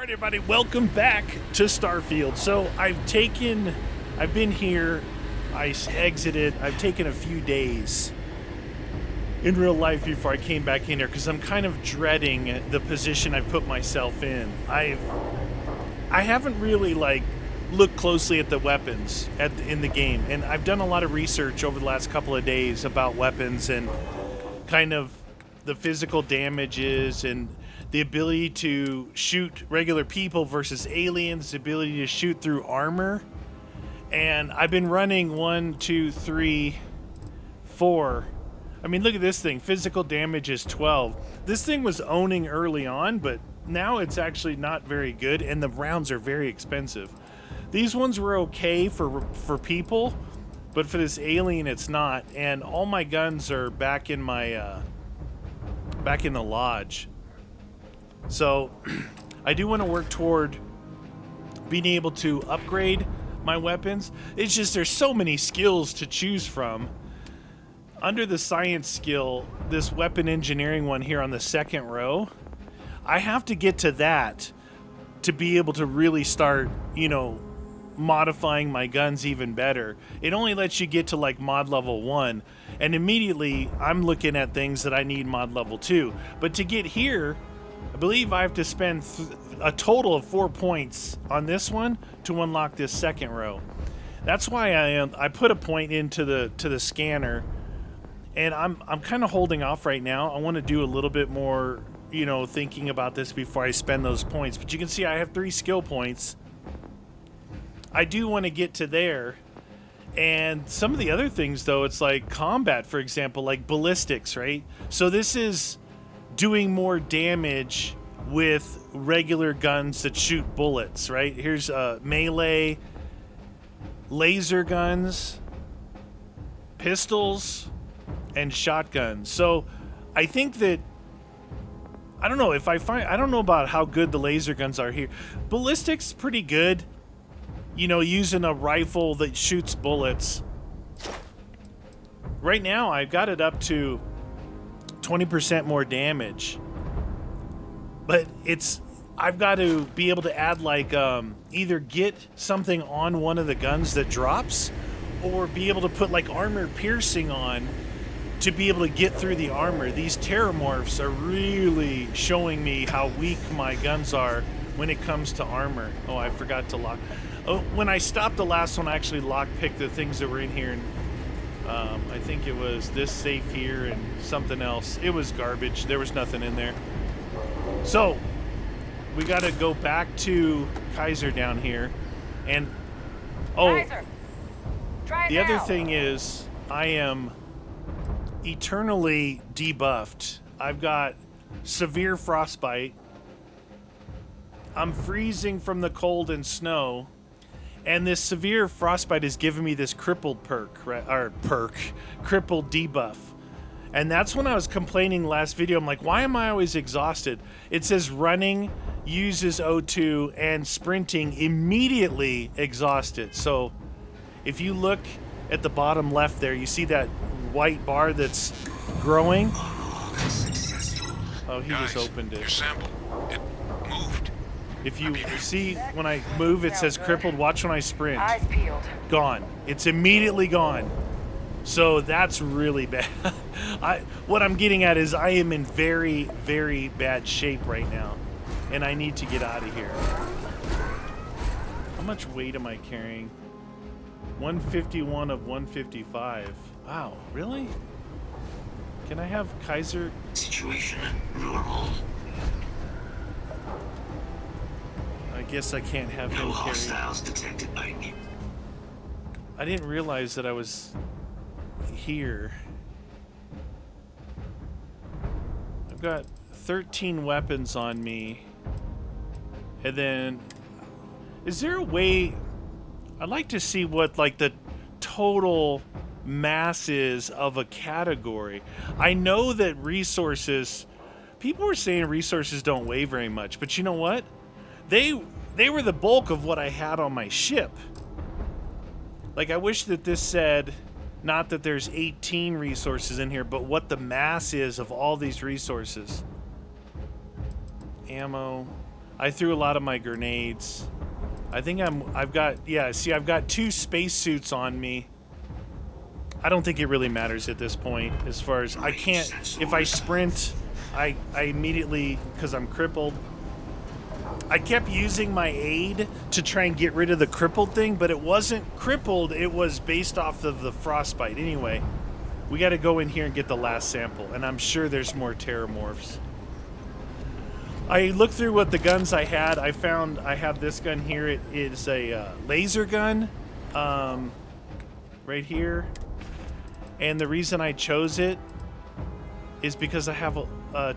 right, everybody, welcome back to Starfield. So I've been here, I exited, I've taken a few days in real life before I came back in here because I'm kind of dreading the position I've put myself in. I haven't really looked closely at the weapons in the game, and I've done a lot of research over the last couple of days about weapons and kind of the physical damages and the ability to shoot regular people versus aliens, the ability to shoot through armor. And I've been running 1, 2, 3, 4. I mean, look at this thing. Physical damage is 12. This thing was owning early on, but now it's actually not very good, and the rounds are very expensive. These ones were okay for people, but for this alien, it's not. And all my guns are back in my back in the lodge. So I do want to work toward being able to upgrade my weapons. It's just there's so many skills to choose from. Under the science skill, this weapon engineering one here on the second row, I have to get to that to be able to really start, modifying my guns even better. It only lets you get to mod level 1, and immediately I'm looking at things that I need mod level 2. But to get here, I believe I have to spend a total of 4 points on this one to unlock this second row. That's why I put a point into the scanner, and I'm kind of holding off right now. I want to do a little bit more, thinking about this before I spend those points. But you can see I have 3 skill points. I do want to get to there. And some of the other things, though, it's like combat, for example, like ballistics, right? So this is doing more damage with regular guns that shoot bullets, right? Here's melee, laser guns, pistols, and shotguns. So I think that, I don't know I don't know about how good the laser guns are here. Ballistics, pretty good. Using a rifle that shoots bullets. Right now, I've got it up to 20% more damage. But I've got to be able to add either get something on one of the guns that drops, or be able to put armor piercing on to be able to get through the armor. These terramorphs are really showing me how weak my guns are when it comes to armor. Oh, I forgot to lock. Oh, when I stopped the last one, I actually lockpicked the things that were in here, and I think it was this safe here and something else. It was garbage. There was nothing in there. So we got to go back to Kaiser down here, and Kaiser, try the now. other thing is I am eternally debuffed. I've got severe frostbite. I'm freezing from the cold and snow. And this severe frostbite is giving me this crippled crippled debuff. And that's when I was complaining last video. I'm like, why am I always exhausted? It says running uses O2 and sprinting immediately exhausted. So if you look at the bottom left there, you see that white bar that's growing? Oh, he Guys, just opened it. Your sample, it moved. If you see when I move, it says crippled. Watch when I sprint. Eyes peeled. Gone. It's immediately gone. So that's really bad. What I'm getting at is I am in very, very bad shape right now, and I need to get out of here. How much weight am I carrying? 151 of 155. Wow, really? Can I have Kaiser? Situation normal. I guess I can't have No him carry. hostiles detected by me. I didn't realize that I was here. I've got 13 weapons on me. And then, is there a way, I'd like to see what the total mass is of a category. I know that resources, people were saying resources don't weigh very much, but you know what? They were the bulk of what I had on my ship. I wish that this said, not that there's 18 resources in here, but what the mass is of all these resources. Ammo. I threw a lot of my grenades. I think I've got, yeah, see, I've got 2 spacesuits on me. I don't think it really matters at this point as far as I can't, if I sprint, I immediately, because I'm crippled. I kept using my aid to try and get rid of the crippled thing, but it wasn't crippled, it was based off of the frostbite. Anyway, we got to go in here and get the last sample, and I'm sure there's more terramorphs. I looked through what the guns I had. I found I have this gun here. It is a laser gun right here. And the reason I chose it is because I have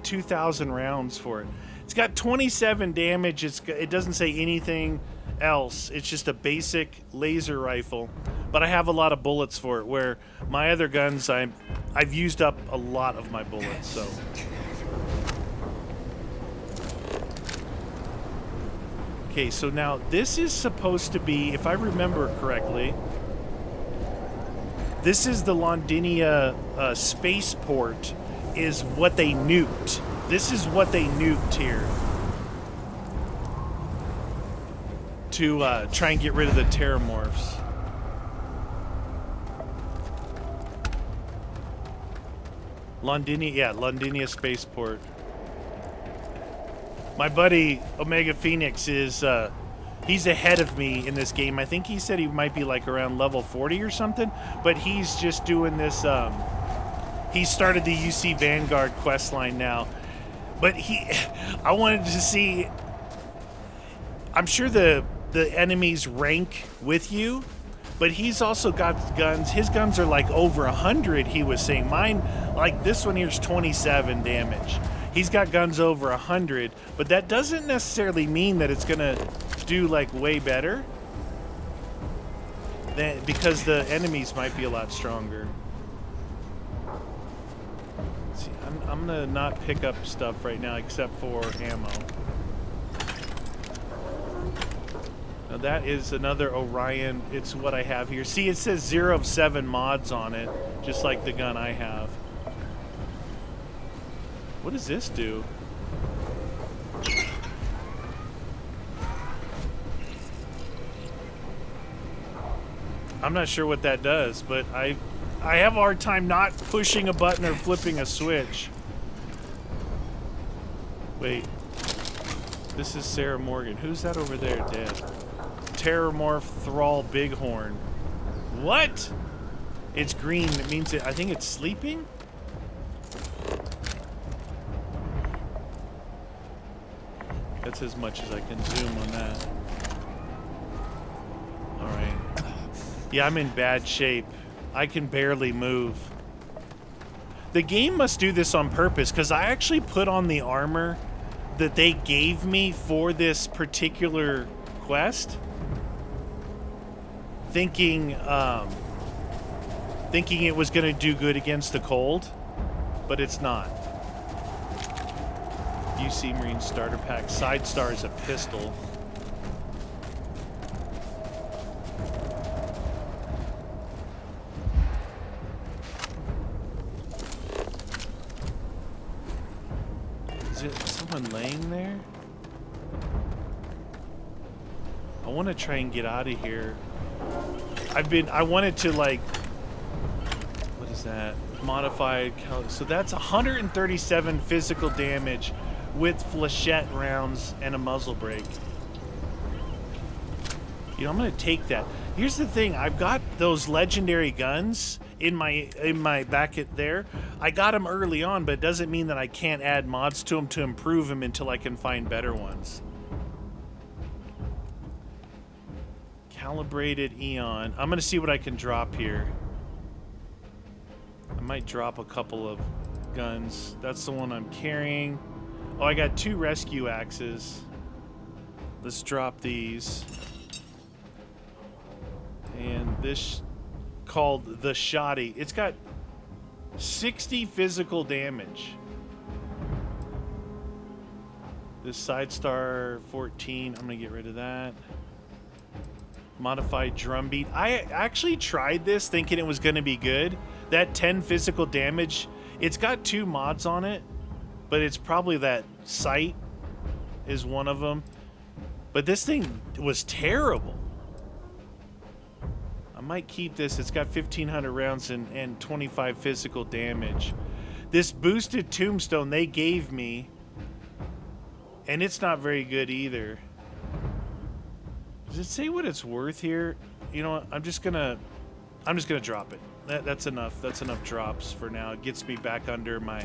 2,000 rounds for it. It's got 27 damage. It doesn't say anything else. It's just a basic laser rifle. But I have a lot of bullets for it, where my other guns, I've used up a lot of my bullets, so... Okay, so now this is supposed to be, if I remember correctly, this is the Londinia spaceport, is what they nuked. This is what they nuked here to try and get rid of the terramorphs. Londinia, yeah, Londinia spaceport. My buddy Omega Phoenix is he's ahead of me in this game. I think he said he might be like around level 40 or something, but he's just doing this he started the UC Vanguard quest line now. But I wanted to see, I'm sure the enemies rank with you, but he's also got guns. His guns are like over 100, he was saying. Mine, like this one here's 27 damage. He's got guns over 100, but that doesn't necessarily mean that it's gonna do like way better, because the enemies might be a lot stronger. See, I'm gonna not pick up stuff right now except for ammo. Now that is another Orion. It's what I have here. See, it says 0 of 7 mods on it, just like the gun I have. What does this do? I'm not sure what that does, but I have a hard time not pushing a button or flipping a switch. Wait. This is Sarah Morgan. Who's that over there dead? Terramorph Thrall Bighorn. What? It's green. It means I think it's sleeping? That's as much as I can zoom on that. Alright. Yeah, I'm in bad shape. I can barely move. The game must do this on purpose, because I actually put on the armor that they gave me for this particular quest, thinking it was going to do good against the cold, but it's not. UC Marine Starter Pack. Side Star is a pistol. Is it someone laying there? I want to try and get out of here. I wanted to, like, what is that? Modified, so that's 137 physical damage with flechette rounds and a muzzle brake. You know, I'm gonna take that. Here's the thing, I've got those legendary guns in my back there. I got them early on, but it doesn't mean that I can't add mods to them to improve them until I can find better ones. Calibrated Eon. I'm gonna see what I can drop here. I might drop a couple of guns. That's the one I'm carrying. Oh, I got 2 rescue axes. Let's drop these. And this called the Shoddy. It's got 60 physical damage. This Side Star 14, I'm gonna get rid of that. Modified Drumbeat. I actually tried this thinking it was gonna be good. That 10 physical damage, it's got 2 mods on it, but it's probably that Sight is one of them. But this thing was terrible. I might keep this. It's got 1,500 rounds and 25 physical damage. This boosted tombstone they gave me, and it's not very good either. Does it say what it's worth here? You know what? I'm just gonna drop it. That's enough. That's enough drops for now. It gets me back under my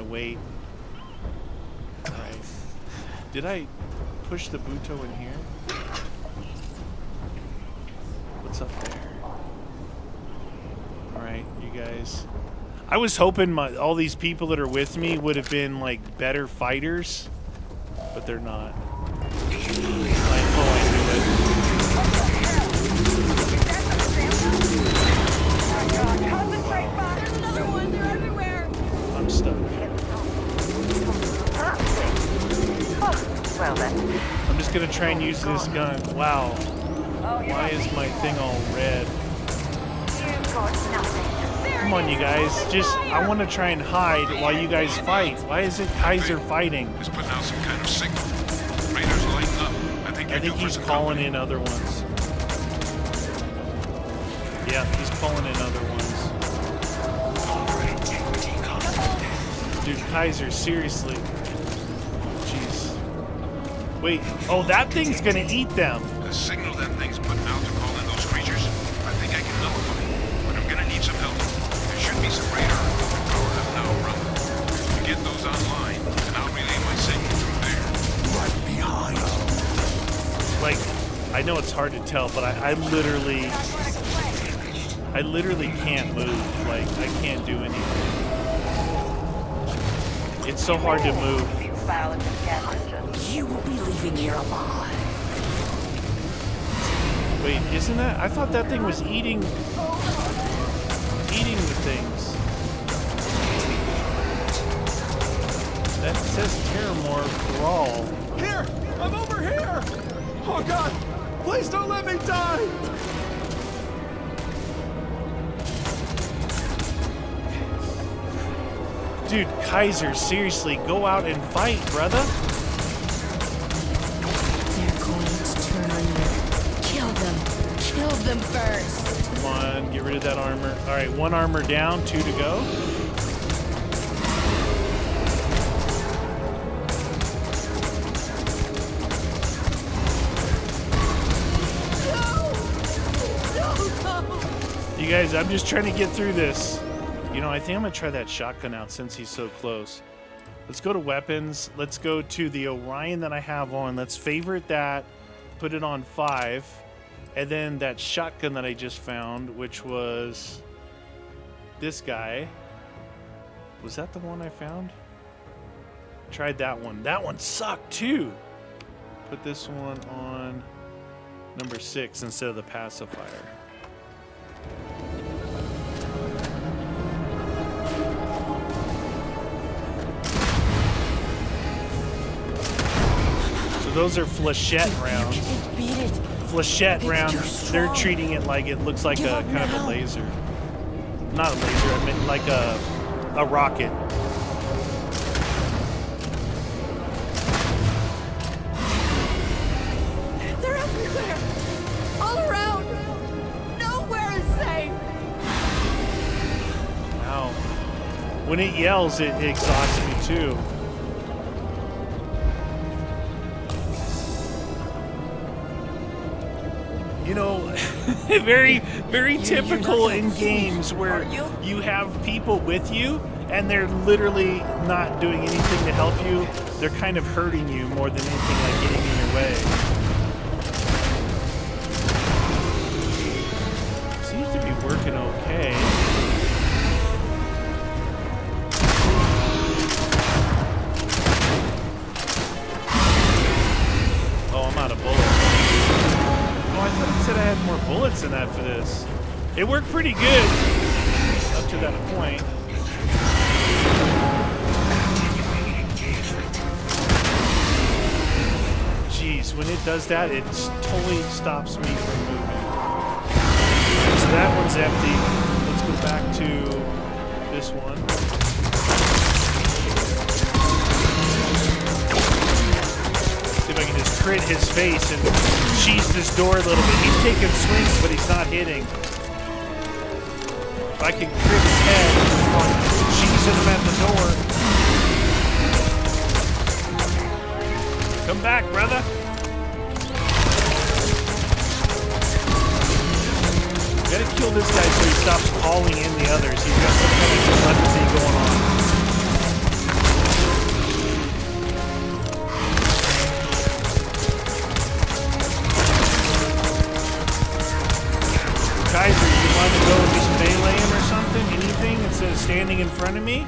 weight. All right. Did I push the Buto in here? What's up there? All right, you guys. I was hoping all these people that are with me would have been like better fighters, but they're not. I knew it. There's another one. They're everywhere. I'm stuck. Well then. I'm just gonna try and use this gun. Wow. Why is my thing all red? Come on, you guys. I want to try and hide while you guys fight. Why isn't Kaiser fighting? He's putting out some kind of signal. Raiders lighting up. I think he's calling in other ones. Yeah, he's calling in other ones. Dude, Kaiser, seriously. Jeez. Wait. Oh, that thing's gonna eat them. The signal that thing's putting out to call in those creatures, I think I can nullify. But I'm gonna need some help. There should be some radar power up now around. You get those online, and I'll relay my signal through there. Right behind. Like, I know it's hard to tell, but I literally can't move. Like, I can't do anything. It's so hard to move. You will be leaving here alive. Wait, isn't that? I thought that thing was eating the things. That says Terramore Brawl. Here! I'm over here! Oh god! Please don't let me die! Dude, Kaiser, seriously, go out and fight, brother. They're going to turn on you. Kill them. Kill them first. Come on, get rid of that armor. All right, 1 armor down, 2 to go. No! You guys, I'm just trying to get through this. You know, I think I'm gonna try that shotgun out since he's so close. Let's go to weapons. Let's go to the Orion that I have on. Let's favorite that, put it on 5. And then that shotgun that I just found, which was this guy. Was that the one I found? Tried that one. That one sucked too. Put this one on number 6 instead of the pacifier. So those are flechette rounds. Beat it. Flechette rounds, they're treating it like it looks like a kind of a laser. Not a laser, I meant like a rocket. They're everywhere. All around. Nowhere is safe. Wow. When it yells, it exhausts me too. You know, very, very typical in games where you have people with you and they're literally not doing anything to help you. They're kind of hurting you more than anything, like getting in your way. Seems to be working okay. Oh, I'm out of bullets. Oh, I thought it said I had more bullets than that for this. It worked pretty good up to that point. Jeez, when it does that, it totally stops me from moving. So that one's empty. Let's go back to this one. See if I can just crit his face and cheese this door a little bit. He's taking swings, but he's not hitting. If I can crit his head, cheesing him at the door. Come back, brother. Gotta kill this guy so he stops calling in the others. He's got some kind of telepathy going on. Kaiser, you want to go just melee him or something? Anything instead of standing in front of me?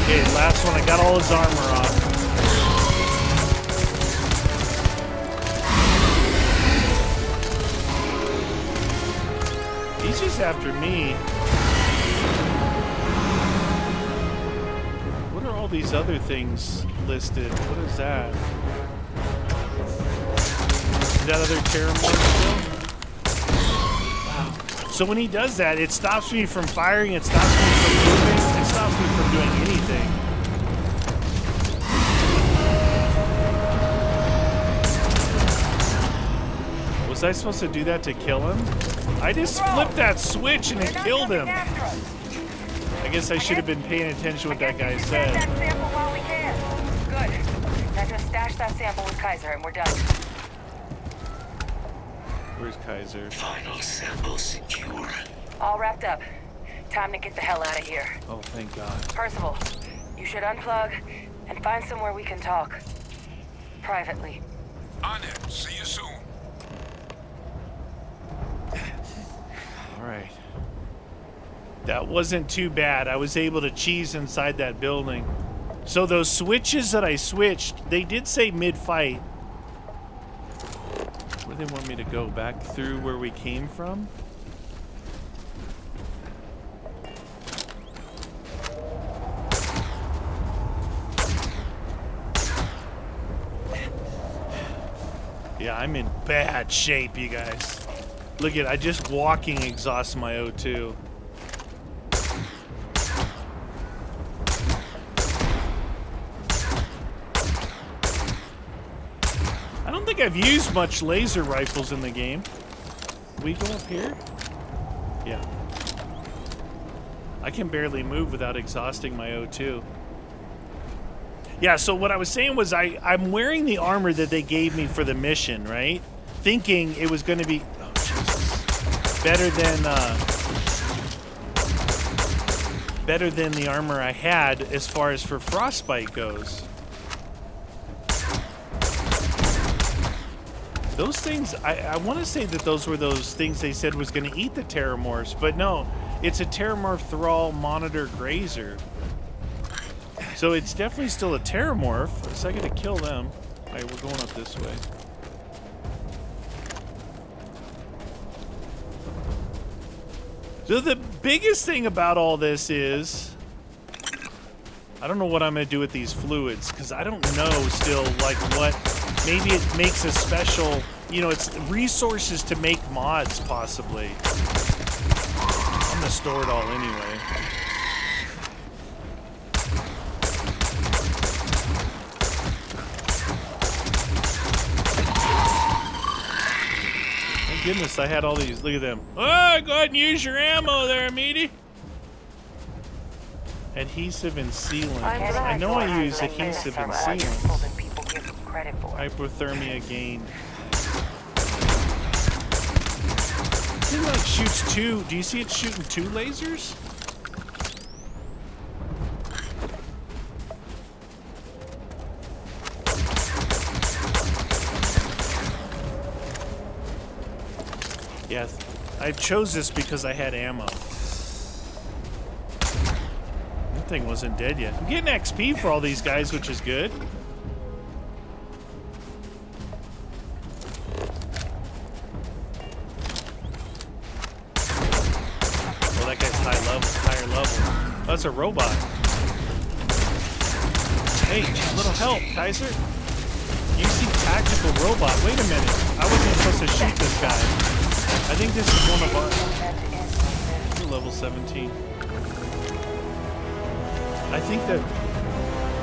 Okay, last one. I got all his armor off. He's just after me. What are all these other things listed? What is that? Is that other Terramorph still? Wow. So when he does that, it stops me from firing, it stops me from moving, it stops me from doing anything. Was I supposed to do that to kill him? I just flipped that switch and it killed him. I guess I should have been paying attention to what that guy said. That sample while we can. Good. Now just stash that sample with Kaiser and we're done. Where's Kaiser? Final sample secure. All wrapped up. Time to get the hell out of here. Oh, thank God. Percival, you should unplug and find somewhere we can talk. Privately. On it. See you soon. All right. That wasn't too bad. I was able to cheese inside that building. So those switches that I switched, they did say mid-fight. Where do they want me to go? Back through where we came from? Yeah, I'm in bad shape, you guys. Look at, I just walking exhausts my O2. I don't think I've used much laser rifles in the game. We go up here? Yeah. I can barely move without exhausting my O2. Yeah, so what I was saying was I'm wearing the armor that they gave me for the mission, right? Thinking it was going to be better than the armor I had as far as for frostbite goes. Those things, I want to say that those were those things they said was going to eat the Terramorphs, but no, it's a Terramorph Thrall Monitor Grazer. So it's definitely still a Terramorph, so I gotta kill them. Alright, we're going up this way. So the biggest thing about all this is I don't know what I'm gonna do with these fluids, because I don't know still like what, maybe it makes a special, you know, it's resources to make mods possibly. I'm gonna store it all anyway. Goodness, I had all these. Look at them. Oh, go ahead and use your ammo there, meaty. Adhesive and sealant. I know I use adhesive and sealant. Hypothermia gained. It like shoots two. Do you see it shooting two lasers? Yeah, I chose this because I had ammo. That thing wasn't dead yet. I'm getting XP for all these guys, which is good. Oh, that guy's higher level. Oh, that's a robot. Hey, a little help, Kaiser. You see tactical robot. Wait a minute. I wasn't supposed to shoot this guy. I think this is one of our... We're level 17. I think that...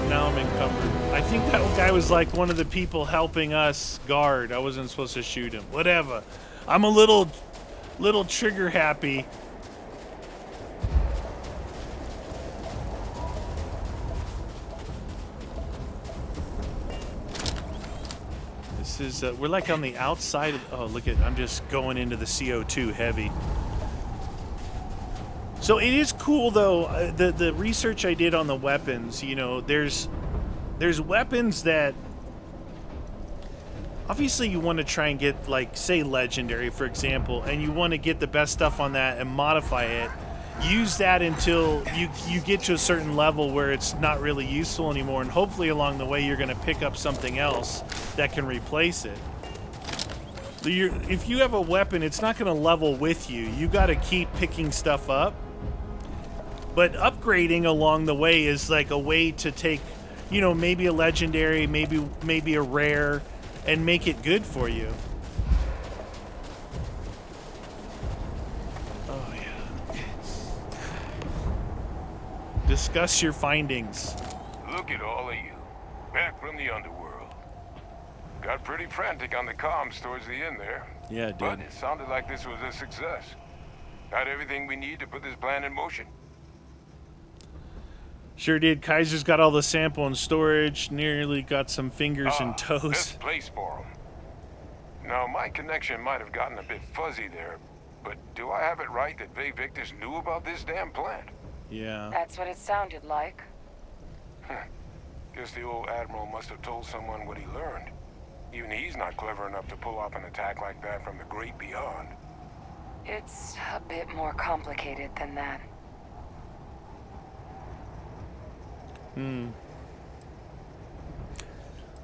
Now I'm encumbered. I think that guy was like one of the people helping us guard. I wasn't supposed to shoot him. Whatever. I'm a little trigger happy. This is we're like on the outside of, oh, look at, I'm just going into the CO2 heavy. So it is cool though, the research I did on the weapons, you know, there's weapons that obviously you want to try and get, like, say legendary, for example, and you want to get the best stuff on that and modify it. Use that until you get to a certain level where it's not really useful anymore, and hopefully along the way you're going to pick up something else that can replace it. So if you have a weapon, it's not going to level with you. You got to keep picking stuff up. But upgrading along the way is like a way to take, you know, maybe a legendary, maybe a rare, and make it good for you. Oh yeah. Discuss your findings. Look at all of you. Back from the underworld. Got pretty frantic on the comms towards the end there. Yeah, it did. But it sounded like this was a success. Got everything we need to put this plan in motion. Sure did. Kaiser's got all the sample in storage. Nearly got some fingers and toes. Best place for them. Now, my connection might have gotten a bit fuzzy there, but do I have it right that Vay Victus knew about this damn plant? Yeah. That's what it sounded like. Guess the old Admiral must have told someone what he learned. Even he's not clever enough to pull off an attack like that from the great beyond. It's a bit more complicated than that.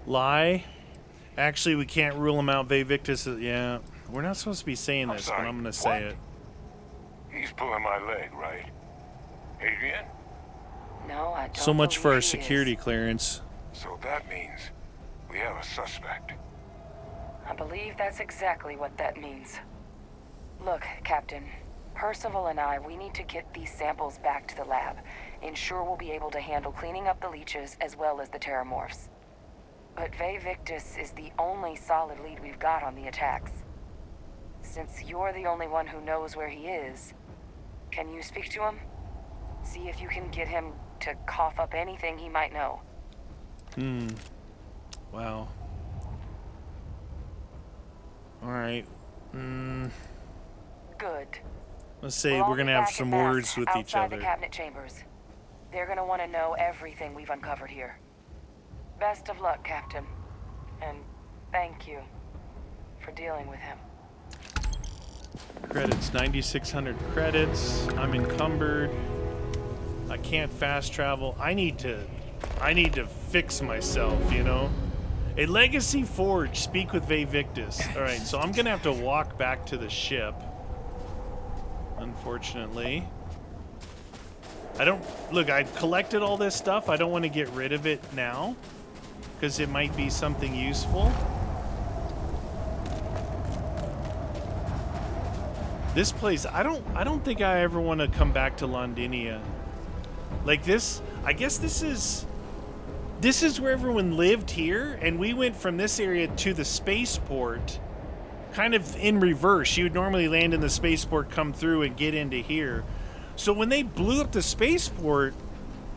Lie. Actually, we can't rule him out. Vay Victus is, yeah. We're not supposed to be saying this, but I'm going to say it. He's pulling my leg, right? Adrian? No, I don't. So much for our believe he security is. clearance. So that means we have a suspect. I believe that's exactly what that means. Look, Captain. Percival and we need to get these samples back to the lab. Ensure we'll be able to handle cleaning up the leeches as well as the terramorphs. But Vay Victus is the only solid lead we've got on the attacks. Since you're the only one who knows where he is, can you speak to him? See if you can get him to cough up anything he might know. Wow. Alright. Good. Let's say We'll all we're going be to have back some en masse words with each outside other. the cabinet chambers. They're gonna want to know everything we've uncovered here. Best of luck, Captain. And thank you for dealing with him. Credits, 9,600 credits. I'm encumbered. I can't fast travel. I need to fix myself, you know? A Legacy Forge, speak with Vay Victus. Alright, so I'm gonna have to walk back to the ship. Unfortunately. I collected all this stuff. I don't want to get rid of it now, because it might be something useful. This place, I don't think I ever want to come back to Londinia. Like this, I guess this is where everyone lived here, and we went from this area to the spaceport, kind of in reverse. You would normally land in the spaceport, come through, and get into here. So when they blew up the spaceport,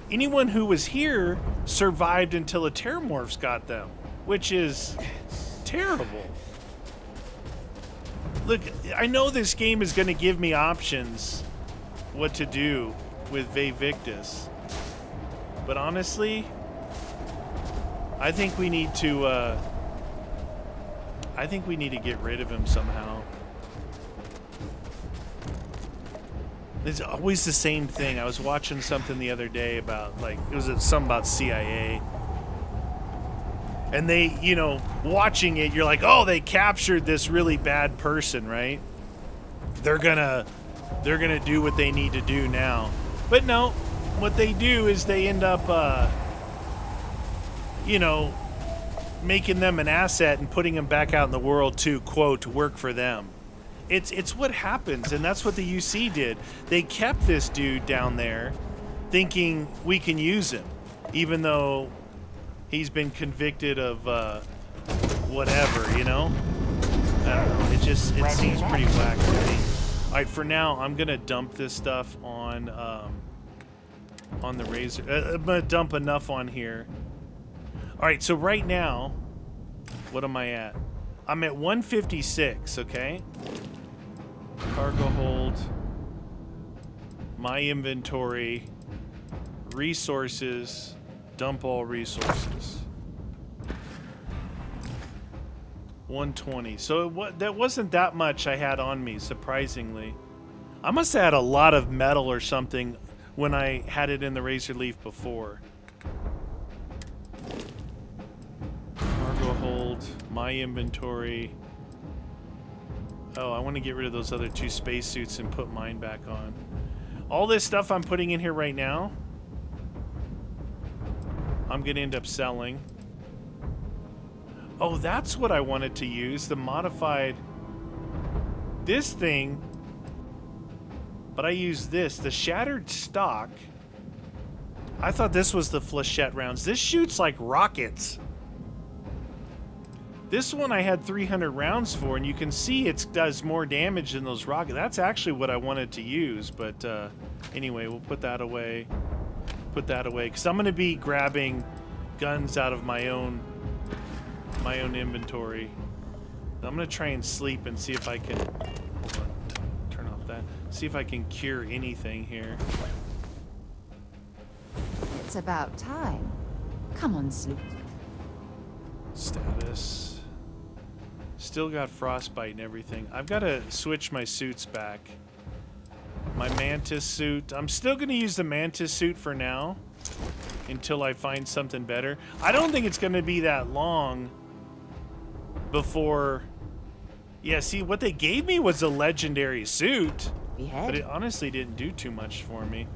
anyone who was here survived until the terramorphs got them, which is terrible. Look, I know this game is going to give me options what to do with Vay Victus, but honestly, I think we need to get rid of him somehow. It's always the same thing. I was watching something the other day about, like, it was something about CIA. And they, you know, watching it, you're like, oh, they captured this really bad person, right? They're gonna do what they need to do now. But no, what they do is they end up, you know, making them an asset and putting them back out in the world to, quote, work for them. It's what happens, and that's what the UC did. They kept this dude down there thinking we can use him, even though he's been convicted of whatever, you know? I don't know. It seems pretty whack to me. All right, for now, I'm going to dump this stuff on the Razor. I'm going to dump enough on here. All right, so right now, what am I at? I'm at 156, okay? Cargo hold, my inventory, resources, dump all resources. 120. So that wasn't that much I had on me, surprisingly. I must have had a lot of metal or something when I had it in the Razor Leaf before. Cargo hold, my inventory. Oh, I want to get rid of those other 2 spacesuits and put mine back on. All this stuff I'm putting in here right now, I'm going to end up selling. Oh, that's what I wanted to use, the modified... This thing, but I used this, the shattered stock. I thought this was the flechette rounds. This shoots like rockets. This one I had 300 rounds for, and you can see it does more damage than those rockets. That's actually what I wanted to use, but anyway, we'll put that away. Put that away, because I'm going to be grabbing guns out of my own inventory. I'm going to try and sleep and see if I can... Hold on, turn off that. See if I can cure anything here. It's about time. Come on, Sloop. Status. Still got frostbite and everything. I've got to switch my suits back. My Mantis suit. I'm still going to use the Mantis suit for now until I find something better. I don't think it's going to be that long before... Yeah, see, what they gave me was a legendary suit, but it honestly didn't do too much for me.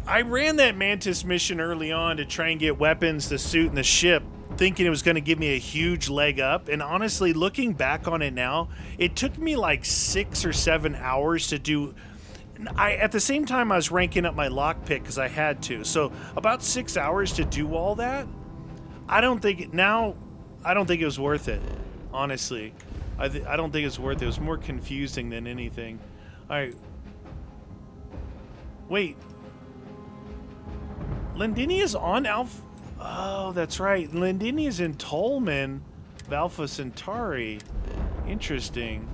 I ran that Mantis mission early on to try and get weapons, the suit, and the ship, thinking it was going to give me a huge leg up. And honestly, looking back on it now, it took me like 6 or 7 hours to do. At the same time, I was ranking up my lockpick because I had to. So about 6 hours to do all that. I don't think it was worth it. Honestly, I don't think it's worth it. It was more confusing than anything. All right. Wait. Lindinia's on Alpha... Oh, that's right. Lindinia's in Tolman of Alpha Centauri. Interesting.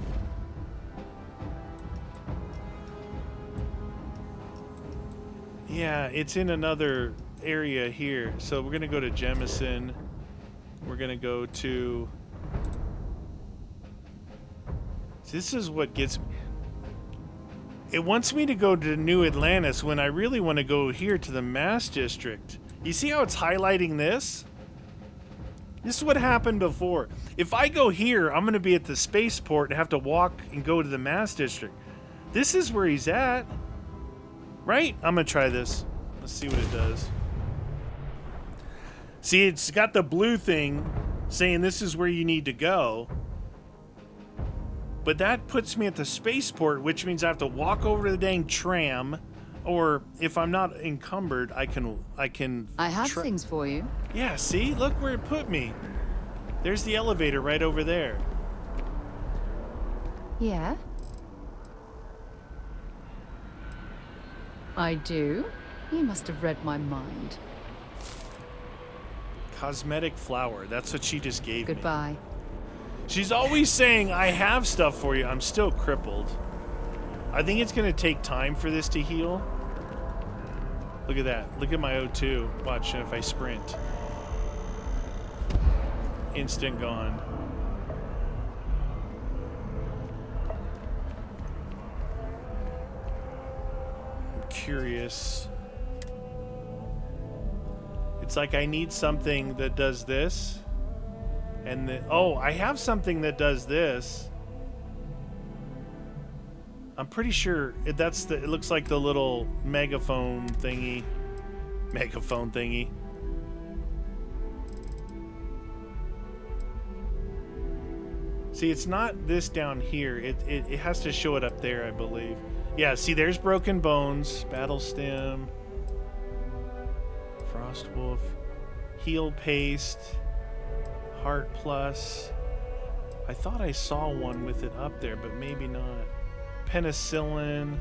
Yeah, it's in another area here. So we're going to go to Jemison. We're going to go to... This is what gets me. It wants me to go to New Atlantis when I really want to go here to the Mass District. You see how it's highlighting this? This is what happened before. If I go here, I'm going to be at the spaceport and have to walk and go to the Mass District. This is where he's at. Right? I'm going to try this. Let's see what it does. See, it's got the blue thing saying this is where you need to go. But that puts me at the spaceport, which means I have to walk over to the dang tram, or if I'm not encumbered, I can. I have things for you. Yeah, see, look where it put me. There's the elevator right over there. Yeah? I do. You must have read my mind. Cosmetic flower. That's what she just gave me. Goodbye. She's always saying, I have stuff for you. I'm still crippled. I think it's going to take time for this to heal. Look at that. Look at my O2. Watch if I sprint. Instant gone. I'm curious. It's like I need something that does this. And oh, I have something that does this. I'm pretty sure it looks like the little megaphone thingy. See, it's not this down here. It has to show it up there, I believe. Yeah, see, there's Broken Bones, Battle Stem, Frost Wolf, Heal Paste, Heart Plus. I thought I saw one with it up there, but maybe not. Penicillin.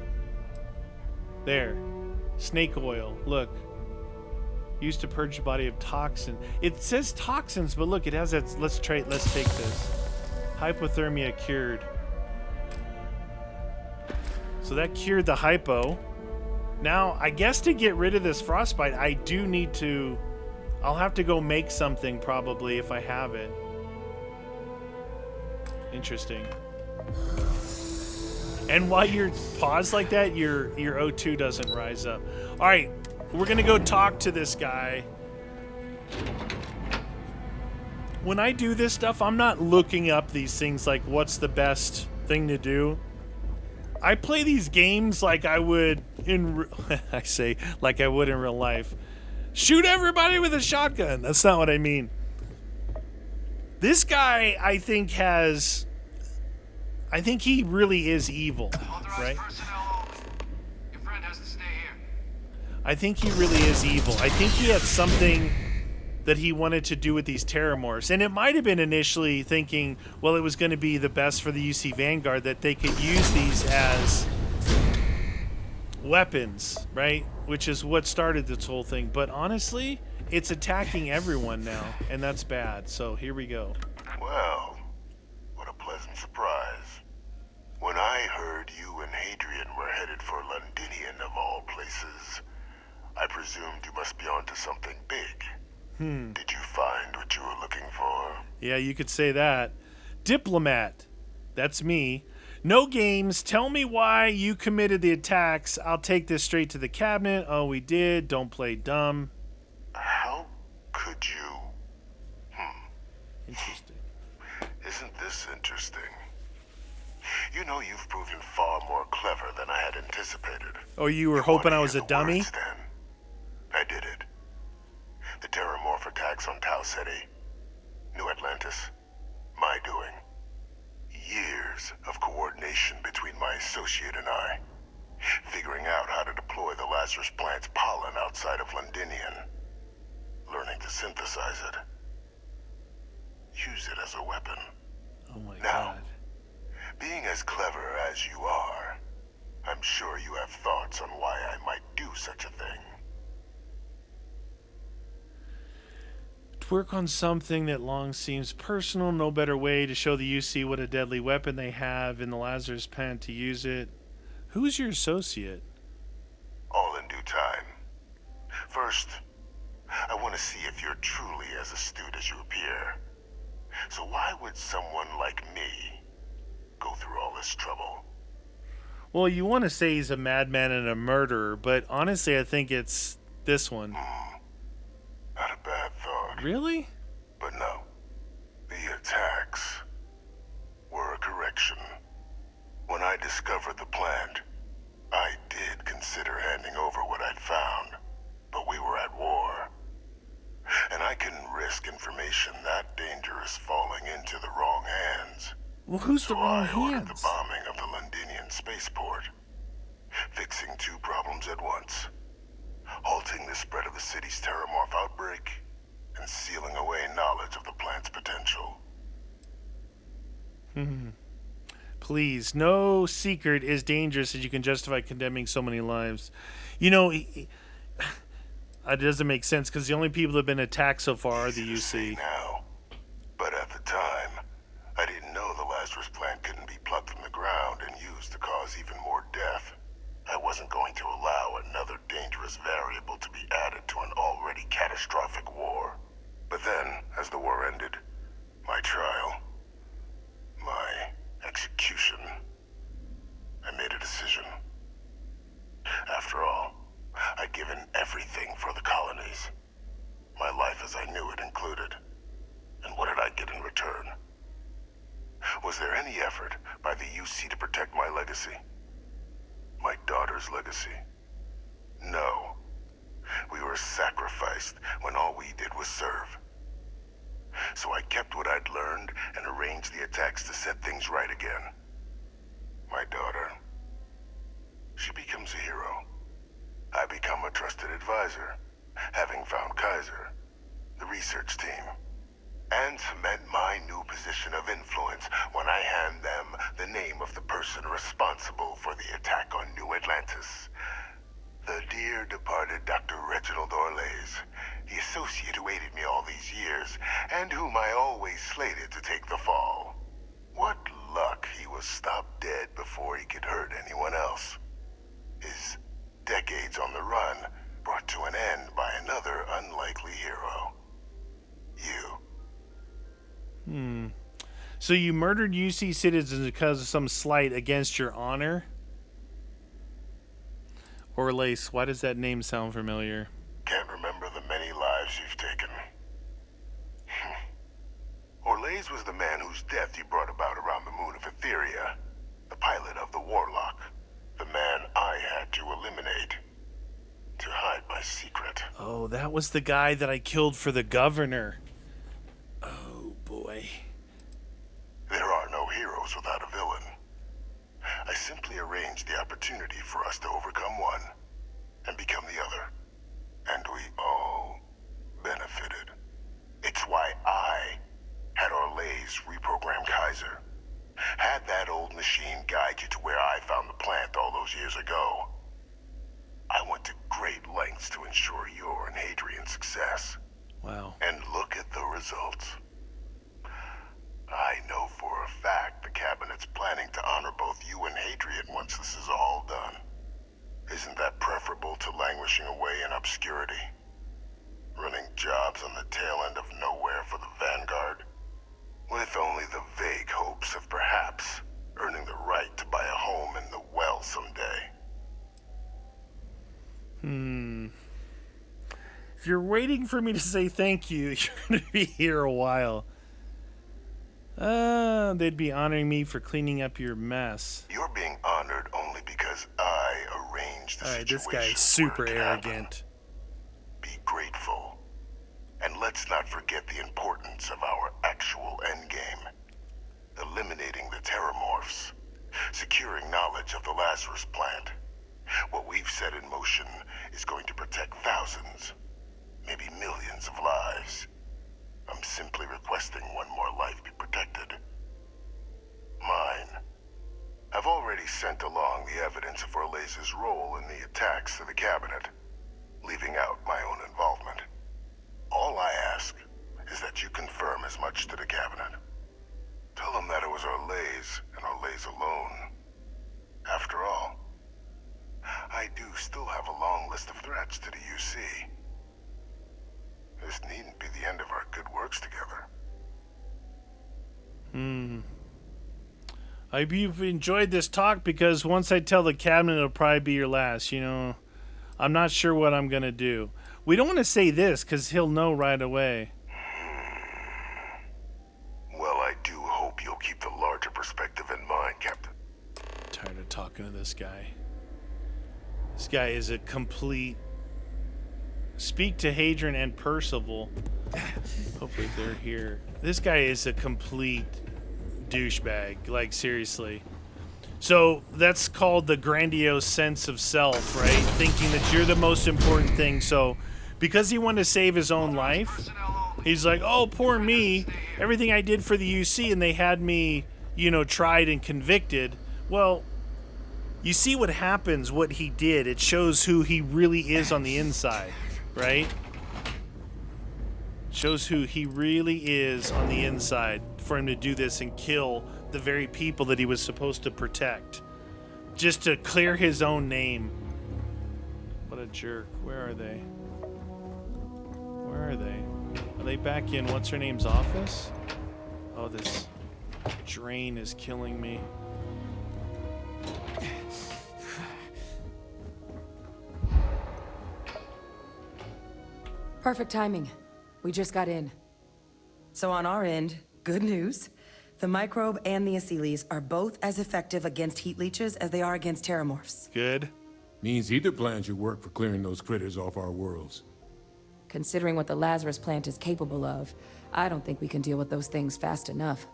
There. Snake oil. Look. Used to purge the body of toxin. It says toxins, but look, it has that. Let's take this. Hypothermia cured. So that cured the hypo. Now, I guess to get rid of this frostbite, I do need to... I'll have to go make something probably if I have it. Interesting. And while you're paused like that, your O2 doesn't rise up. All right, we're going to go talk to this guy. When I do this stuff, I'm not looking up these things like what's the best thing to do. I play these games like I would I say like I would in real life. Shoot everybody with a shotgun. That's not what I mean. This guy, I think he really is evil, right? Your friend has to stay here. I think he really is evil. I think he had something that he wanted to do with these terramorphs. And it might have been initially thinking, well, it was going to be the best for the UC Vanguard that they could use these as weapons, right? Which is what started this whole thing. But honestly, it's attacking everyone now, and that's bad. So here we go. Well, what a pleasant surprise. When I heard you and Hadrian were headed for Londinian of all places, I presumed you must be onto something big. Did you find what you were looking for? Yeah, you could say that. Diplomat. That's me. No games. Tell me why you committed the attacks. I'll take this straight to the cabinet. Oh, we did. Don't play dumb. How could you? Interesting. Isn't this interesting? You know, you've proven far more clever than I had anticipated. Oh, you were hoping I was a dummy? Then. I did it. The Terramorph attacks on Tau City, New Atlantis, my doing. Years of coordination between my associate and I, figuring out how to deploy the Lazarus plant's pollen outside of Londinian, learning to synthesize it, use it as a weapon. Oh my Now, god. being as clever as you are, I'm sure you have thoughts on why I might do such a thing. To work on something that long seems personal, no better way to show the UC what a deadly weapon they have in the Lazarus pen to use it. Who's your associate? All in due time. First, I want to see if you're truly as astute as you appear. So why would someone like me go through all this trouble? Well, you want to say he's a madman and a murderer, but honestly, I think it's this one. Not a bad thought. Really? But no. The attacks were a correction. When I discovered the plant, I did consider handing over what I'd found, but we were at war. And I couldn't risk information that dangerous falling into the wrong hands. Well, who's the So wrong I ordered hands? the bombing of the Londinian spaceport, fixing two problems at once. Halting the spread of the city's Terramorph outbreak, and sealing away knowledge of the plant's potential. Please, no secret is dangerous as you can justify condemning so many lives. You know, it doesn't make sense because the only people that have been attacked so far are the Easy to say UC. now, but at the time, I didn't know the Lazarus plant couldn't be plucked from the ground and used to cause even more death. I wasn't going to allow another dangerous variable to be added to an already catastrophic war. But then, as the war ended, my trial, my execution, I made a decision. After all, I'd given everything for the colonies. My life as I knew it included. And what did I get in return? Was there any effort by the UC to protect my legacy? My daughter's legacy? No. We were sacrificed when all we did was serve. So I kept what I'd learned and arranged the attacks to set things right again. My daughter, she becomes a hero. I become a trusted advisor, having found Kaiser, the research team, and cement my new position of influence when I hand them the name of the person responsible for the attack on New Atlantis. The dear departed Dr. Reginald Orlays, the associate who aided me all these years, and whom I always slated to take the fall. What luck he was stopped dead before he could hurt anyone else. His decades on the run brought to an end by another unlikely hero. You. So you murdered UC citizens because of some slight against your honor? Orlace, why does that name sound familiar? Can't remember the many lives you've taken. Orlays was the man whose death you brought about around the moon of Etheria. The pilot of the Warlock. The man I had to eliminate. To hide my secret. Oh, that was the guy that I killed for the governor. Oh, boy. There are no heroes without a villain. I simply arranged the opportunity for us to overcome one and become the other. And we all benefited. It's why I had Orlays reprogram Kaiser. Had that old machine guide you to where I found the plant all those years ago. I went to great lengths to ensure your and Hadrian's success. Wow. And look at the results. I know for a fact the Cabinet's planning to honor both you and Hadrian once this is all done. Isn't that preferable to languishing away in obscurity? Running jobs on the tail end of nowhere for the Vanguard? With only the vague hopes of perhaps earning the right to buy a home in the well someday. If you're waiting for me to say thank you, you're going to be here a while. They'd be honoring me for cleaning up your mess. You're being honored only because I arranged the Alright, situation. this guy is super where it happened. arrogant. Be grateful. And let's not forget the importance of our actual endgame. Eliminating the Terramorphs. Securing knowledge of the Lazarus plant. What we've set in motion is going to protect thousands, maybe millions of lives. I'm simply requesting one more life be protected. Mine. I've already sent along the evidence of Orlays' role in the attacks to the Cabinet, leaving out my own involvement. All I ask is that you confirm as much to the Cabinet. Tell them that it was Orlays and Orlays alone. After all, I do still have a long list of threats to the UC. This needn't be the end of our good works together. I hope you've enjoyed this talk, because once I tell the Cabinet, it'll probably be your last. You know, I'm not sure what I'm going to do. We don't want to say this, because he'll know right away. Well, I do hope you'll keep the larger perspective in mind, Captain. I'm tired of talking to this guy. This guy is a complete... Speak to Hadrian and Percival. Hopefully they're here. This guy is a complete douchebag. Like, seriously. So, that's called the grandiose sense of self, right? Thinking that you're the most important thing. So, because he wanted to save his own life, he's like, oh, poor me. Everything I did for the UC, and they had me, you know, tried and convicted. Well, you see what happens, what he did. It shows who he really is on the inside. Right? Shows who he really is on the inside for him to do this and kill the very people that he was supposed to protect. Just to clear his own name. What a jerk. Where are they? Where are they? Are they back in what's-her-name's office? Oh, this drain is killing me. Perfect timing. We just got in. So on our end, good news. The microbe and the Aceles are both as effective against heat leeches as they are against terramorphs. Good. Means either plan should work for clearing those critters off our worlds. Considering what the Lazarus plant is capable of, I don't think we can deal with those things fast enough.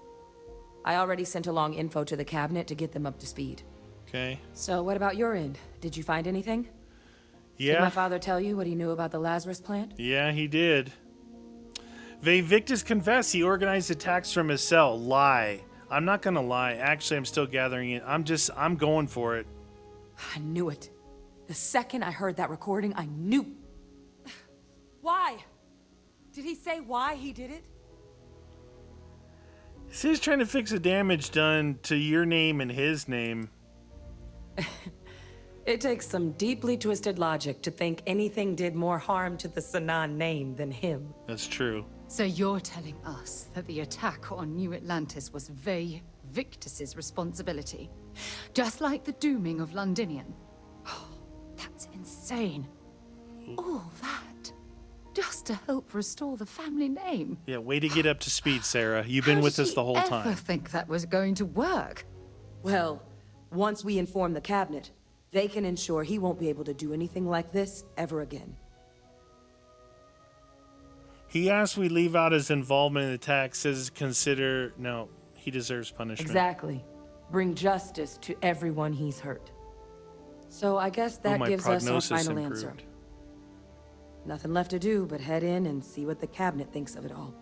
I already sent along info to the cabinet to get them up to speed. Okay. So what about your end? Did you find anything? Yeah. Did my father tell you what he knew about the Lazarus plant? Yeah, he did. Victus confessed he organized attacks from his cell. Lie. I'm not gonna lie. Actually, I'm still gathering it. I'm going for it. I knew it. The second I heard that recording, I knew. Why? Did he say why he did it? He says he's trying to fix the damage done to your name and his name. It takes some deeply twisted logic to think anything did more harm to the Sanan name than him. That's true. So you're telling us that the attack on New Atlantis was Victus's responsibility? Just like the dooming of Londinium? Oh, that's insane. All that just to help restore the family name. Yeah, way to get up to speed, Sarah. You've been with us the whole How did time. you ever think that was going to work? Well, once we inform the cabinet, they can ensure he won't be able to do anything like this ever again. He asked we leave out his involvement in the attack, says consider... No, he deserves punishment. Exactly. Bring justice to everyone he's hurt. So I guess that my gives us our prognosis final improved. answer. Nothing left to do but head in and see what the cabinet thinks of it all.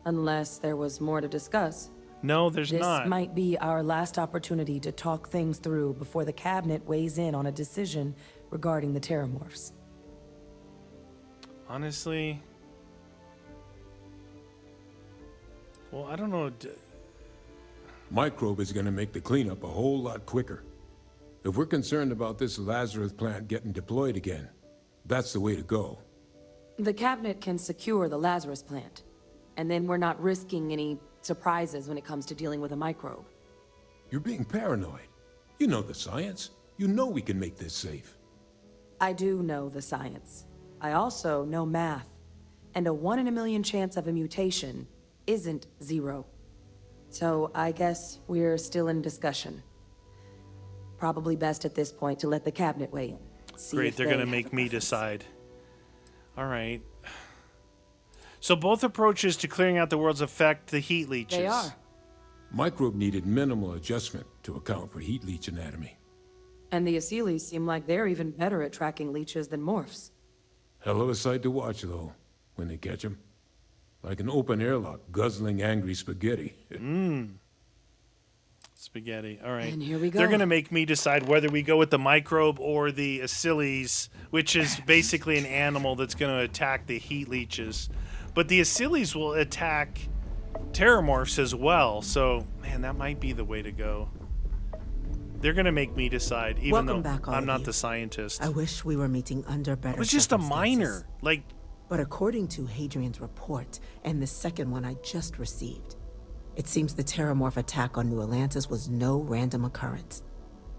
Unless there was more to discuss. No, there's This not. might be our last opportunity to talk things through before the cabinet weighs in on a decision regarding the Terramorphs. Honestly... Well, I don't know. Microbe is gonna make the cleanup a whole lot quicker. If we're concerned about this Lazarus plant getting deployed again, that's the way to go. The cabinet can secure the Lazarus plant, and then we're not risking any surprises when it comes to dealing with a microbe. You're being paranoid. You know the science. You know we can make this safe. I do know the science. I also know math, and a 1 in a million chance of a mutation isn't 0. So I guess we're still in discussion. Probably best at this point to let the cabinet weigh in. See Great, if they're they going to have make a me preference. decide. All right. So both approaches to clearing out the world's affect the heat leeches. They are. Microbe needed minimal adjustment to account for heat leech anatomy. And the Aseles seem like they're even better at tracking leeches than morphs. Hell of a sight to watch, though, when they catch them. Like an open airlock guzzling angry spaghetti. Spaghetti. All right. And here we go. They're going to make me decide whether we go with the microbe or the Aseles, which is basically an animal that's going to attack the heat leeches. But the Aseles will attack Terramorphs as well. So, man, that might be the way to go. They're going to make me decide, even Welcome though back, all I'm of not you. the scientist. I wish we were meeting under better I was just a circumstances. minor. Like, But according to Hadrian's report, and the second one I just received, it seems the Terramorph attack on New Atlantis was no random occurrence,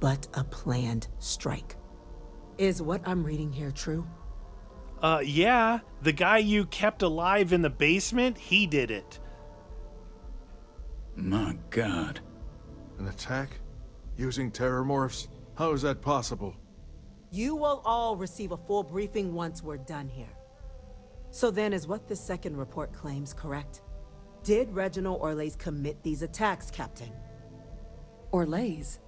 but a planned strike. Is what I'm reading here true? yeah, the guy you kept alive in the basement, he did it. My God. An attack? Using terramorphs? How is that possible? You will all receive a full briefing once we're done here. So then, is what the second report claims correct? Did Reginald Orlays commit these attacks, Captain? Orlays?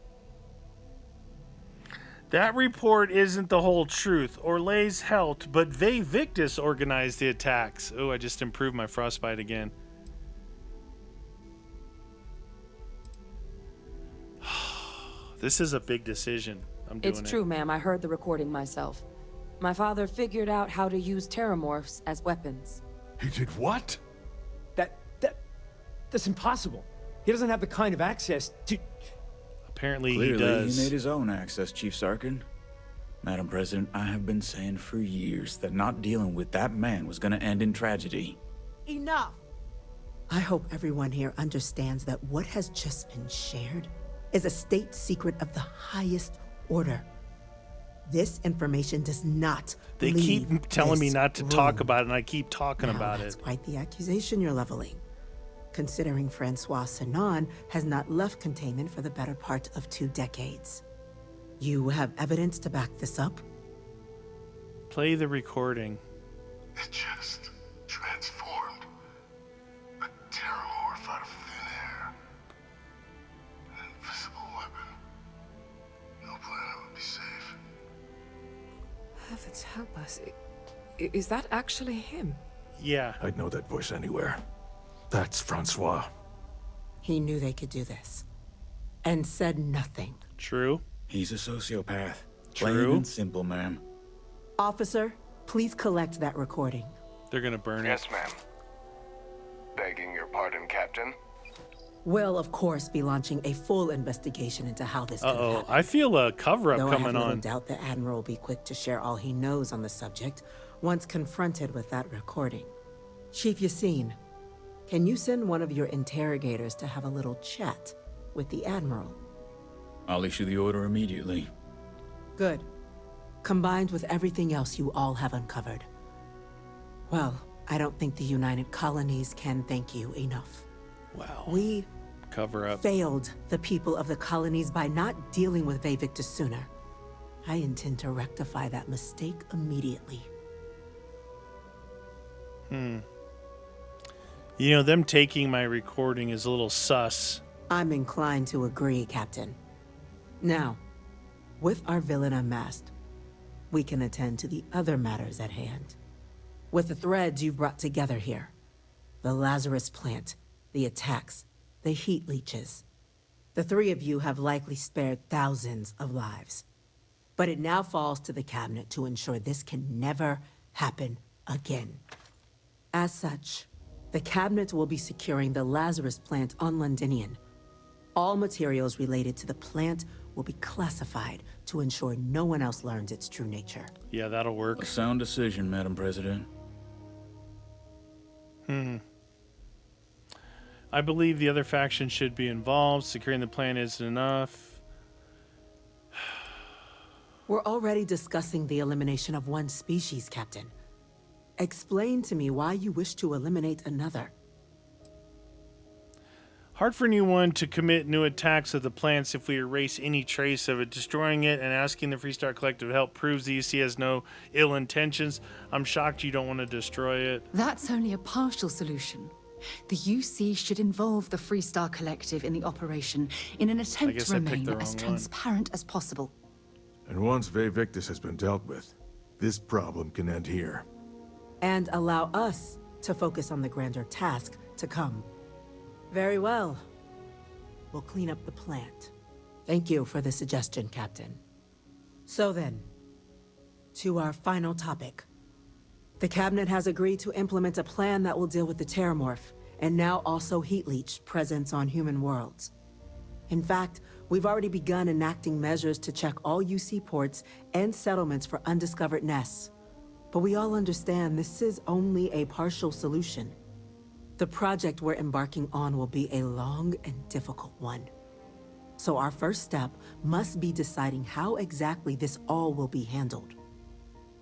That report isn't the whole truth. Orlays helped, but Victus organized the attacks. Oh, I just improved my frostbite again. This is a big decision. I'm doing it. It's true, ma'am. I heard the recording myself. My father figured out how to use Terramorphs as weapons. He did what? That's impossible. He doesn't have the kind of access to... Apparently Clearly, he does. he made his own access, Chief Sarkin. Madam President, I have been saying for years that not dealing with that man was going to end in tragedy. Enough! I hope everyone here understands that what has just been shared is a state secret of the highest order. This information does not They leave keep telling me this not to talk room. about it, and I keep talking Now, about that's it. quite the accusation you're leveling, considering Francois Sanon has not left containment for the better part of 2 decades. You have evidence to back this up? Play the recording. It just transformed. Heavens help us. Is that actually him? Yeah. I'd know that voice anywhere. That's Francois. He knew they could do this. And said nothing. True. He's a sociopath. True. Plain and simple, ma'am. Officer, please collect that recording. They're gonna burn it. Yes, ma'am. Begging your pardon, Captain. We'll, of course, be launching a full investigation into how this could Uh-oh. happen. I feel a cover-up Though coming I have little on. doubt the Admiral will be quick to share all he knows on the subject once confronted with that recording. Chief Yassine, can you send one of your interrogators to have a little chat with the Admiral? I'll issue the order immediately. Good. Combined with everything else you all have uncovered. Well, I don't think the United Colonies can thank you enough. Wow. We Cover up. failed the people of the colonies by not dealing with Vayvictus sooner. I intend to rectify that mistake immediately. You know, them taking my recording is a little sus. I'm inclined to agree, Captain. Now, with our villain unmasked, we can attend to the other matters at hand. With the threads you've brought together here, the Lazarus plant, the attacks, the heat leeches, the three of you have likely spared thousands of lives. But it now falls to the Cabinet to ensure this can never happen again. As such, the Cabinet will be securing the Lazarus plant on Londinian. All materials related to the plant will be classified to ensure no one else learns its true nature. Yeah, that'll work. A sound decision, Madam President. I believe the other faction should be involved. Securing the plan isn't enough. We're already discussing the elimination of one species, Captain. Explain to me why you wish to eliminate another. Hard for anyone to commit new attacks of the plants if we erase any trace of it. Destroying it and asking the Freestar Collective help proves the UC has no ill intentions. I'm shocked you don't want to destroy it. That's only a partial solution. The UC should involve the Freestar Collective in the operation in an attempt guess to I picked remain the as wrong transparent as possible. And once Vayvictus has been dealt with, this problem can end here. And allow us to focus on the grander task to come. Very well. We'll clean up the plant. Thank you for the suggestion, Captain. So then, to our final topic. The Cabinet has agreed to implement a plan that will deal with the Terramorph, and now also Heat Leech presence on human worlds. In fact, we've already begun enacting measures to check all UC ports and settlements for undiscovered nests. But we all understand this is only a partial solution. The project we're embarking on will be a long and difficult one. So our first step must be deciding how exactly this all will be handled.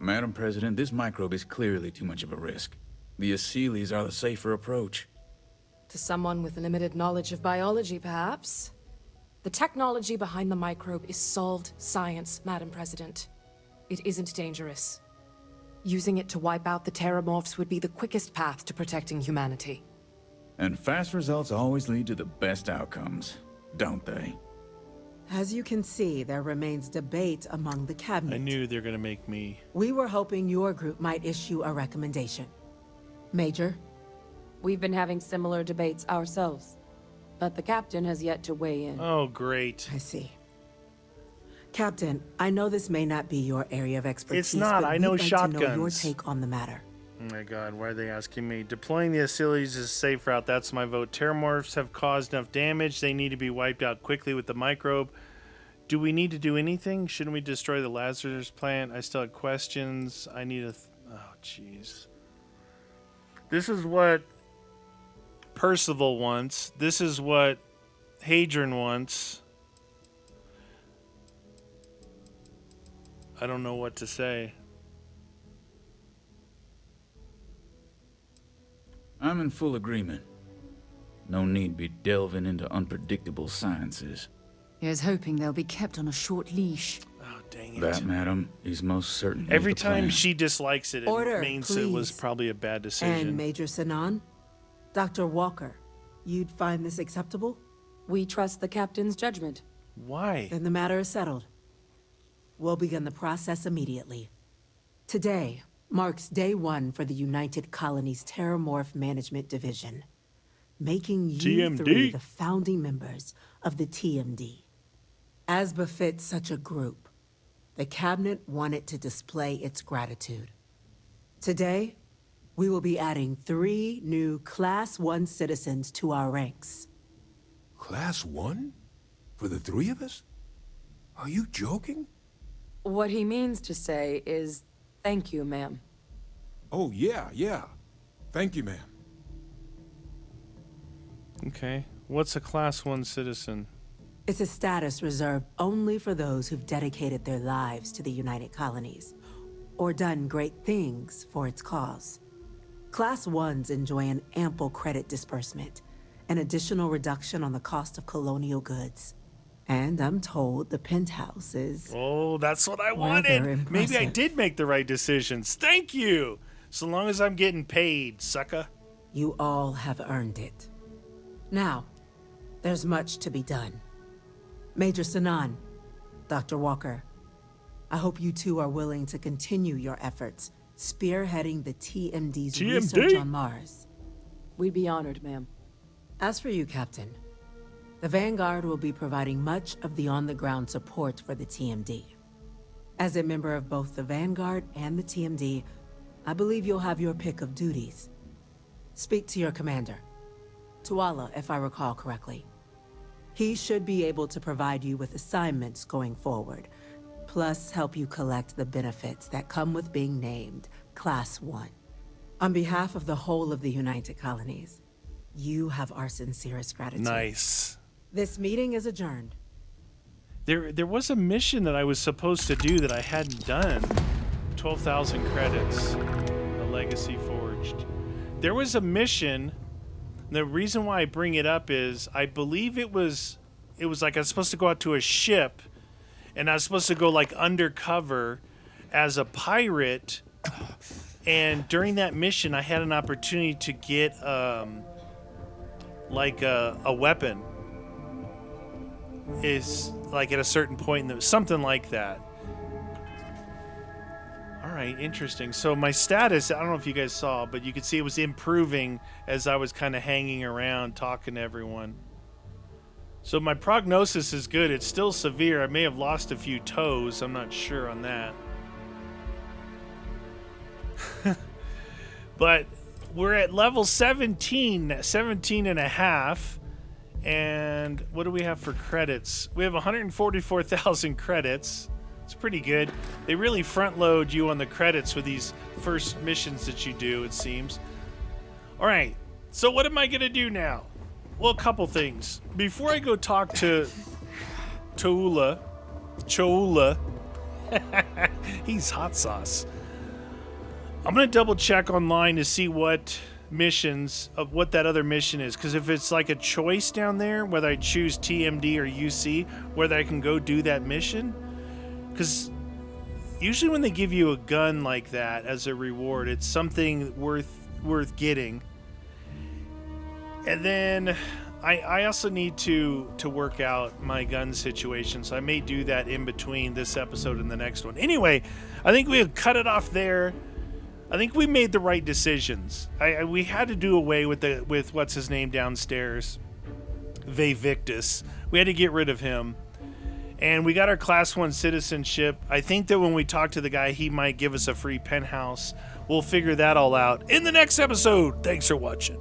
Madam President, this microbe is clearly too much of a risk. The Aseles are the safer approach. To someone with limited knowledge of biology, perhaps? The technology behind the microbe is solved science, Madam President. It isn't dangerous. Using it to wipe out the Terramorphs would be the quickest path to protecting humanity. And fast results always lead to the best outcomes, don't they? As you can see, there remains debate among the Cabinet. I knew they're gonna make me. We were hoping your group might issue a recommendation. Major? We've been having similar debates ourselves, but the captain has yet to weigh in. Oh, great. I see. Captain, I know this may not be your area of expertise. It's not. But I know we'd like to know your shotguns. take on the matter. Oh my god, why are they asking me? Deploying the Aseles is a safe route. That's my vote. Terramorphs have caused enough damage. They need to be wiped out quickly with the microbe. Do we need to do anything? Shouldn't we destroy the Lazarus plant? I still have questions. I need a... oh, jeez. This is what Percival wants. This is what Hadrian wants. I don't know what to say. I'm in full agreement. No need be delving into unpredictable sciences. Here's hoping they'll be kept on a short leash. Oh, dang it. That, madam, is most certainly Every the time plan. she dislikes it, Order, it means it was please. probably a bad decision. And Major Sanan? Dr. Walker, you'd find this acceptable? We trust the captain's judgment. Why? Then the matter is settled. We'll begin the process immediately. Today marks day one for the United Colonies Terramorph Management Division, making you three the founding members of the TMD. As befits such a group, the Cabinet wanted to display its gratitude. Today, we will be adding 3 new Class 1 citizens to our ranks. Class 1? For the 3 of us? Are you joking? What he means to say is, thank you, ma'am. Oh, yeah. Thank you, ma'am. Okay. What's a Class 1 citizen? It's a status reserved only for those who've dedicated their lives to the United Colonies, or done great things for its cause. Class 1s enjoy an ample credit disbursement, an additional reduction on the cost of colonial goods. And I'm told the penthouse is... Oh, that's what I wanted. Impressive. Maybe I did make the right decisions. Thank you. So long as I'm getting paid, sucker. You all have earned it. Now, there's much to be done. Major Sanan, Dr. Walker, I hope you two are willing to continue your efforts spearheading the TMD's research on Mars. We'd be honored, ma'am. As for you, Captain, the Vanguard will be providing much of the on-the-ground support for the TMD. As a member of both the Vanguard and the TMD, I believe you'll have your pick of duties. Speak to your commander, Tuala, if I recall correctly. He should be able to provide you with assignments going forward, plus help you collect the benefits that come with being named Class 1. On behalf of the whole of the United Colonies, you have our sincerest gratitude. Nice. This meeting is adjourned. There was a mission that I was supposed to do that I hadn't done. 12,000 credits. A Legacy Forged. There was a mission. The reason why I bring it up is I believe it was like I was supposed to go out to a ship and I was supposed to go like undercover as a pirate, and during that mission I had an opportunity to get like a weapon. Is like at a certain point in the, something like that. All right, interesting. So my status, I don't know if you guys saw, but you could see it was improving as I was kind of hanging around talking to everyone. So my prognosis is good. It's still severe. I may have lost a few toes. I'm not sure on that. But we're at level 17 and a half. And what do we have for credits? We have 144,000 credits. It's pretty good. They really front load you on the credits for these first missions that you do, it seems. All right, so what am I gonna do now? Well, a couple things. Before I go talk to Choula, he's hot sauce. I'm gonna double check online to see what missions of what that other mission is, because if it's like a choice down there, whether I choose TMD or UC, whether I can go do that mission. Because usually when they give you a gun like that as a reward, it's something worth getting. And then I also need to work out my gun situation, so I may do that in between this episode and the next one. Anyway, I think we'll cut it off there. I think we made the right decisions. We had to do away with what's his name downstairs, Victus. We had to get rid of him. And we got our Class 1 citizenship. I think that when we talk to the guy, he might give us a free penthouse. We'll figure that all out in the next episode. Thanks for watching.